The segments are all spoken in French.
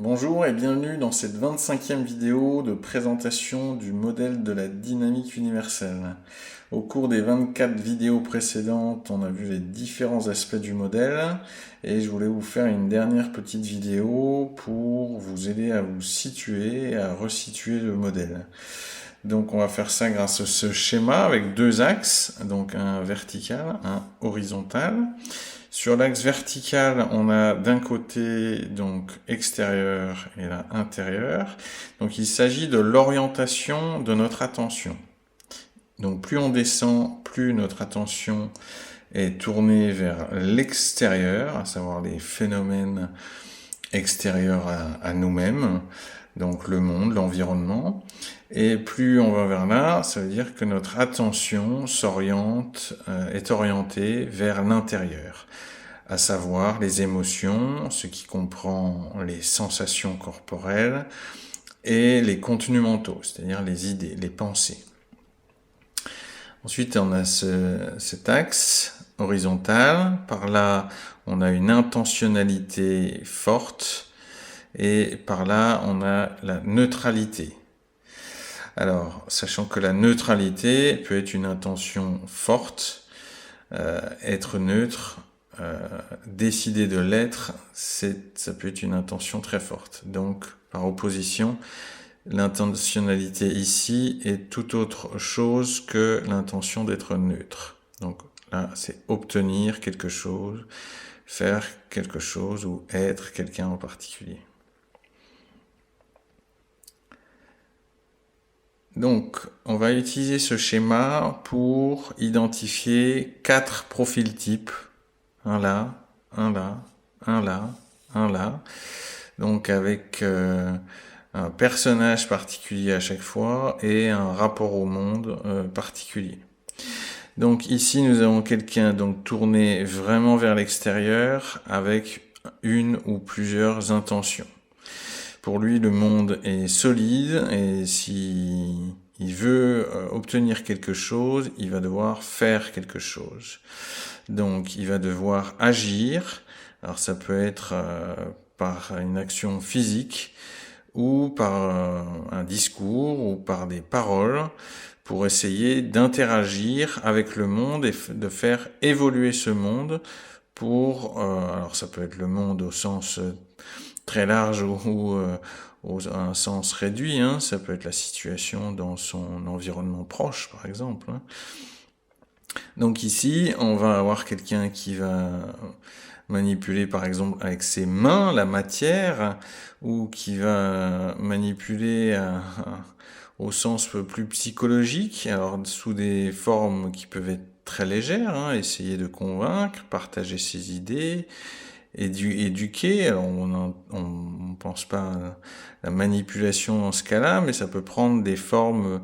Bonjour et bienvenue dans cette 25e vidéo de présentation du modèle de la dynamique universelle. Au cours des 24 vidéos précédentes, on a vu les différents aspects du modèle et je voulais vous faire une dernière petite vidéo pour vous aider à vous situer et à resituer le modèle. Donc on va faire ça grâce à ce schéma avec deux axes, donc un vertical, un horizontal. Sur l'axe vertical, on a d'un côté donc extérieur et là intérieur. Donc il s'agit de l'orientation de notre attention. Donc plus on descend, plus notre attention est tournée vers l'extérieur, à savoir les phénomènes extérieurs à nous-mêmes, donc le monde, l'environnement. Et plus on va vers là, ça veut dire que notre attention est orientée vers l'intérieur, à savoir les émotions, ce qui comprend les sensations corporelles et les contenus mentaux, c'est-à-dire les idées, les pensées. Ensuite, on a cet axe horizontal. Par là, on a une intentionnalité forte et par là, on a la neutralité. Alors, sachant que la neutralité peut être une intention forte, être neutre, décider de l'être, ça peut être une intention très forte. Donc, par opposition, l'intentionnalité ici est tout autre chose que l'intention d'être neutre. Donc là, c'est obtenir quelque chose, faire quelque chose ou être quelqu'un en particulier. Donc, on va utiliser ce schéma pour identifier 4 profils types. Un là, un là, un là, un là. Donc avec un personnage particulier à chaque fois et un rapport au monde particulier. Donc ici nous avons quelqu'un donc tourné vraiment vers l'extérieur avec une ou plusieurs intentions. Pour lui, le monde est solide et si il veut obtenir quelque chose, il va devoir faire quelque chose. Donc, il va devoir agir. Alors, ça peut être par une action physique ou par un discours ou par des paroles pour essayer d'interagir avec le monde et de faire évoluer ce monde pour, alors ça peut être le monde au sens très large ou un sens réduit, hein. Ça peut être la situation dans son environnement proche, par exemple. Hein. Donc ici, on va avoir quelqu'un qui va manipuler, par exemple, avec ses mains la matière, ou qui va manipuler au sens plus psychologique, alors sous des formes qui peuvent être très légères, hein, essayer de convaincre, partager ses idées, éduquer. Alors on pense pas à la manipulation dans ce cas-là, mais ça peut prendre des formes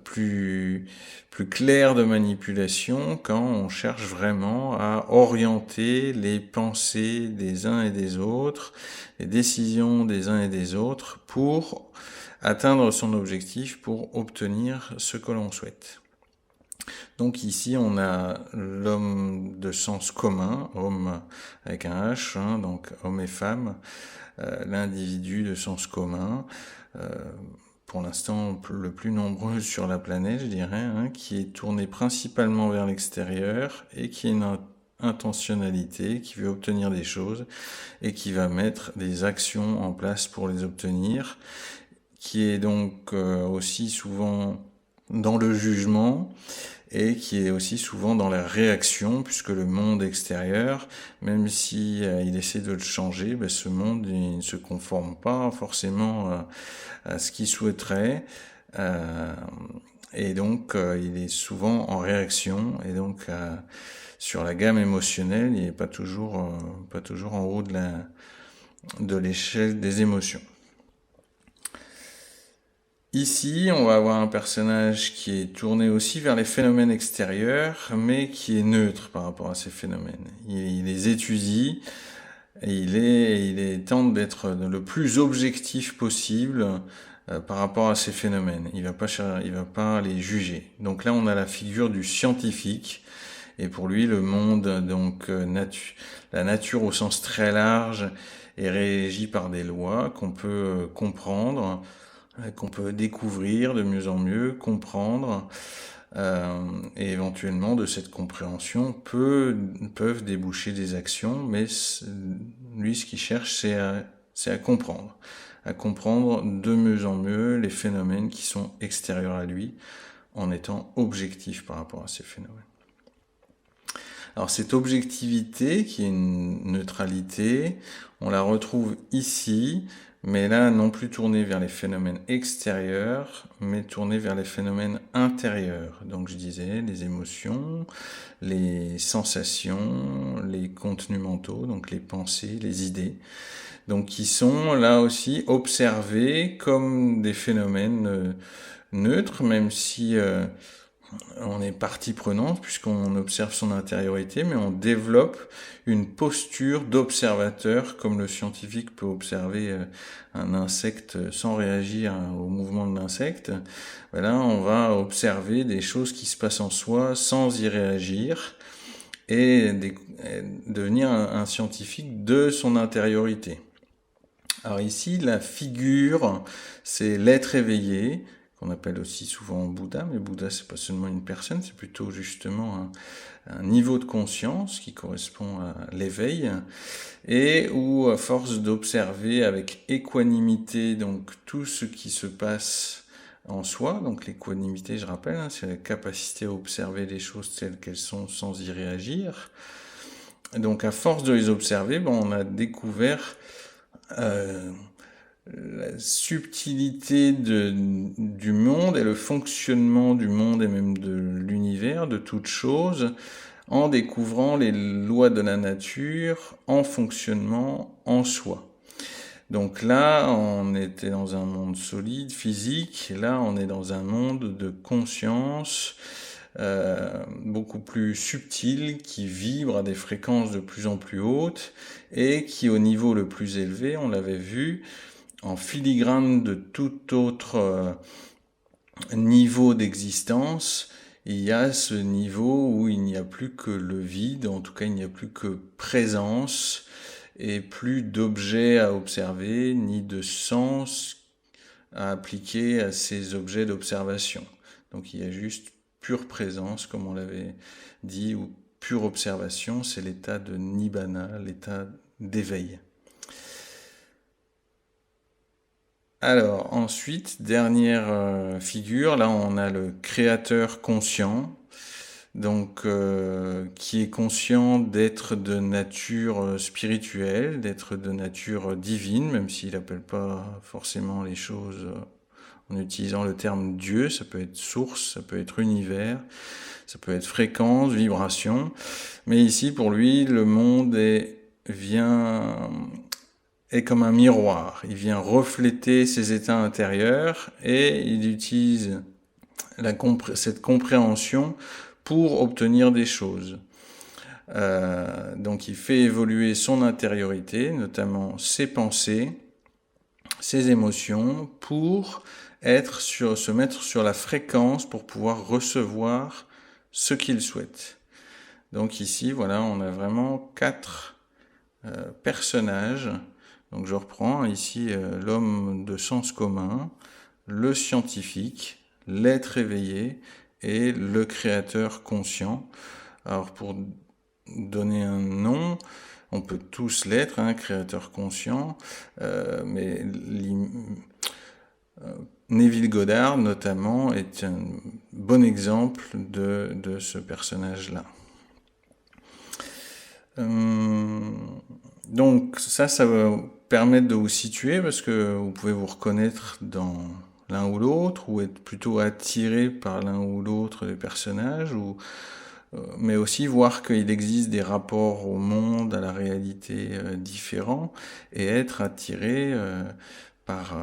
plus claires de manipulation quand on cherche vraiment à orienter les pensées des uns et des autres, les décisions des uns et des autres pour atteindre son objectif, pour obtenir ce que l'on souhaite. Donc ici, on a l'homme de sens commun, homme avec un H, hein, donc homme et femme, l'individu de sens commun, pour l'instant le plus nombreux sur la planète, je dirais, hein, qui est tourné principalement vers l'extérieur et qui a une intentionnalité, qui veut obtenir des choses et qui va mettre des actions en place pour les obtenir, qui est donc aussi souvent dans le jugement, et qui est aussi souvent dans la réaction, puisque le monde extérieur, même si il essaie de le changer, ben, ce monde il ne se conforme pas forcément à ce qu'il souhaiterait, et donc il est souvent en réaction, et donc sur la gamme émotionnelle, il n'est pas toujours en haut de l'échelle des émotions. Ici, on va avoir un personnage qui est tourné aussi vers les phénomènes extérieurs, mais qui est neutre par rapport à ces phénomènes. Il les étudie et il tente d'être le plus objectif possible par rapport à ces phénomènes. Il va pas les juger. Donc là, on a la figure du scientifique Et pour lui, le monde, donc la nature au sens très large, est régie par des lois qu'on peut comprendre, qu'on peut découvrir de mieux en mieux, comprendre, et éventuellement de cette compréhension peuvent déboucher des actions, mais lui, ce qu'il cherche, c'est à comprendre de mieux en mieux les phénomènes qui sont extérieurs à lui, en étant objectif par rapport à ces phénomènes. Alors cette objectivité, qui est une neutralité, on la retrouve ici, mais là non plus tournée vers les phénomènes extérieurs, mais tournée vers les phénomènes intérieurs. Donc je disais les émotions, les sensations, les contenus mentaux, donc les pensées, les idées, donc qui sont là aussi observés comme des phénomènes neutres, même si on est partie prenante puisqu'on observe son intériorité, mais on développe une posture d'observateur, comme le scientifique peut observer un insecte sans réagir au mouvement de l'insecte. Là, on va observer des choses qui se passent en soi sans y réagir et devenir un scientifique de son intériorité. Alors ici, la figure, c'est l'être éveillé, qu'on appelle aussi souvent Bouddha, mais Bouddha, c'est pas seulement une personne, c'est plutôt justement un niveau de conscience qui correspond à l'éveil, et où, à force d'observer avec équanimité donc tout ce qui se passe en soi, donc l'équanimité, je rappelle, c'est la capacité à observer les choses telles qu'elles sont sans y réagir. Donc à force de les observer, on a découvert la subtilité du monde et le fonctionnement du monde et même de l'univers, de toute chose, en découvrant les lois de la nature en fonctionnement en soi. Donc là, on était dans un monde solide, physique, et là, on est dans un monde de conscience beaucoup plus subtil, qui vibre à des fréquences de plus en plus hautes, et qui, au niveau le plus élevé, on l'avait vu, en filigrane de tout autre niveau d'existence, il y a ce niveau où il n'y a plus que le vide, en tout cas il n'y a plus que présence, et plus d'objets à observer, ni de sens à appliquer à ces objets d'observation. Donc il y a juste pure présence, comme on l'avait dit, ou pure observation, c'est l'état de nibbana, l'état d'éveil. Alors ensuite, dernière figure, là on a le créateur conscient, donc qui est conscient d'être de nature spirituelle, d'être de nature divine, même s'il n'appelle pas forcément les choses en utilisant le terme Dieu. Ça peut être source, ça peut être univers, ça peut être fréquence, vibration, mais ici pour lui le monde est comme un miroir. Il vient refléter ses états intérieurs et il utilise cette compréhension pour obtenir des choses. Donc il fait évoluer son intériorité, notamment ses pensées, ses émotions, pour se mettre sur la fréquence pour pouvoir recevoir ce qu'il souhaite. Donc ici, voilà, on a vraiment 4 personnages. Donc je reprends ici l'homme de sens commun, le scientifique, l'être éveillé et le créateur conscient. Alors pour donner un nom, on peut tous l'être, créateur conscient, mais Neville Goddard notamment est un bon exemple de ce personnage-là. Donc ça va permettre de vous situer parce que vous pouvez vous reconnaître dans l'un ou l'autre ou être plutôt attiré par l'un ou l'autre des personnages, mais aussi voir qu'il existe des rapports au monde, à la réalité différents, et être attiré par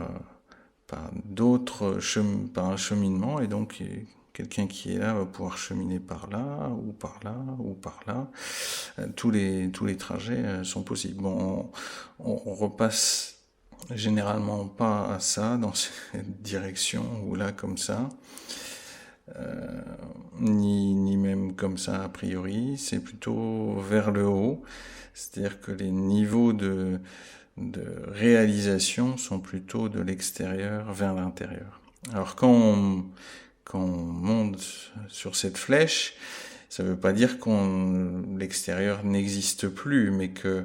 un cheminement, et donc quelqu'un qui est là va pouvoir cheminer par là, ou par là, ou par là. Tous les trajets sont possibles. Bon, on repasse généralement pas à ça, dans cette direction, ou là, comme ça. ni même comme ça a priori, c'est plutôt vers le haut, c'est-à-dire que les niveaux de réalisation sont plutôt de l'extérieur vers l'intérieur. Alors quand on monte sur cette flèche, ça ne veut pas dire que l'extérieur n'existe plus, mais que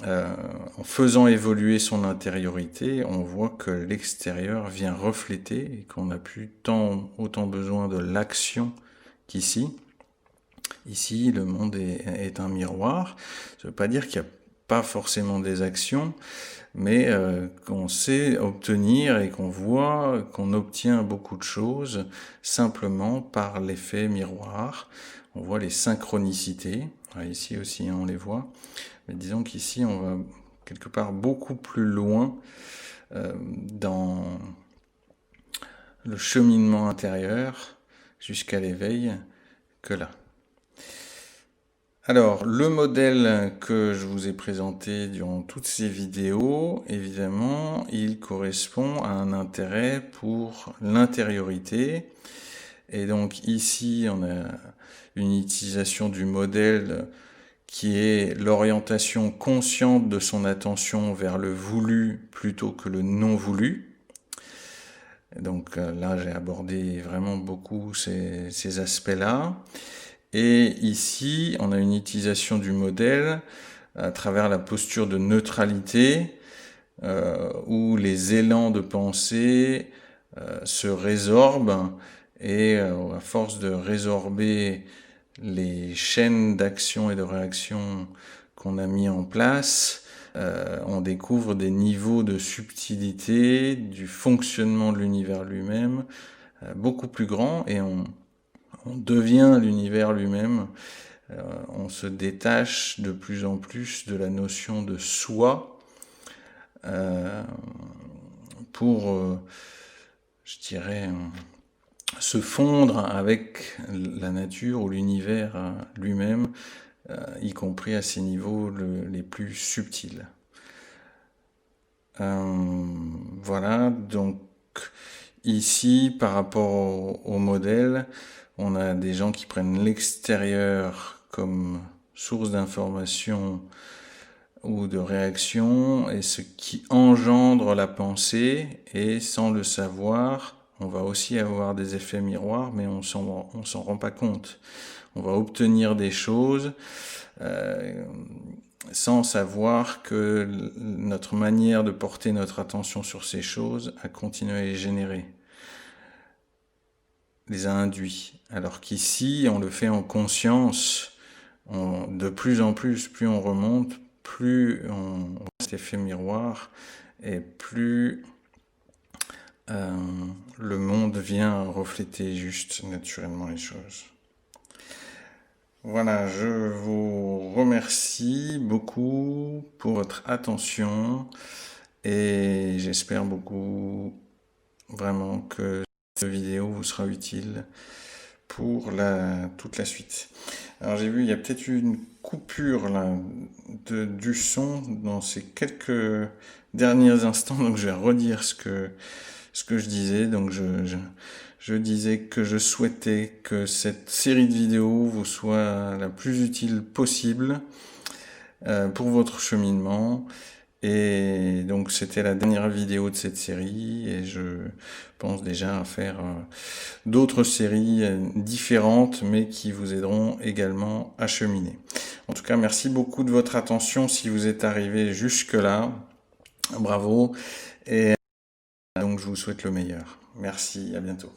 en faisant évoluer son intériorité, on voit que l'extérieur vient refléter et qu'on n'a plus autant besoin de l'action qu'ici. Ici, le monde est un miroir. Ça ne veut pas dire qu'il n'y a pas forcément des actions, mais qu'on sait obtenir et qu'on voit qu'on obtient beaucoup de choses simplement par l'effet miroir. On voit les synchronicités. Ici aussi, on les voit. Mais disons qu'ici, on va quelque part beaucoup plus loin dans le cheminement intérieur jusqu'à l'éveil que là. Alors, le modèle que je vous ai présenté durant toutes ces vidéos, évidemment, il correspond à un intérêt pour l'intériorité. Et donc ici, on a une utilisation du modèle qui est l'orientation consciente de son attention vers le voulu plutôt que le non voulu. Donc là, j'ai abordé vraiment beaucoup ces aspects-là. Et ici, on a une utilisation du modèle à travers la posture de neutralité, où les élans de pensée se résorbent, et à force de résorber les chaînes d'action et de réaction qu'on a mis en place, on découvre des niveaux de subtilité du fonctionnement de l'univers lui-même beaucoup plus grands, et on devient l'univers lui-même. On se détache de plus en plus de la notion de soi pour, je dirais, se fondre avec la nature ou l'univers lui-même, y compris à ces niveaux les plus subtils. Voilà, donc ici, par rapport au modèle, on a des gens qui prennent l'extérieur comme source d'information ou de réaction, et ce qui engendre la pensée, et sans le savoir, on va aussi avoir des effets miroirs, mais on s'en rend pas compte. On va obtenir des choses sans savoir que notre manière de porter notre attention sur ces choses a continué à les générer, les a induits. Alors qu'ici, on le fait en conscience, de plus en plus on remonte, plus on cet effet miroir, et plus le monde vient refléter juste naturellement les choses. Voilà, je vous remercie beaucoup pour votre attention, et j'espère beaucoup vraiment que cette vidéo vous sera utile pour toute la suite. Alors j'ai vu, il y a peut-être eu une coupure là du son dans ces quelques derniers instants, donc je vais redire ce que je disais. Donc je disais que je souhaitais que cette série de vidéos vous soit la plus utile possible pour votre cheminement. Et donc c'était la dernière vidéo de cette série, et je pense déjà à faire d'autres séries différentes, mais qui vous aideront également à cheminer. En tout cas, merci beaucoup de votre attention si vous êtes arrivé jusque-là. Bravo, et donc je vous souhaite le meilleur. Merci, à bientôt.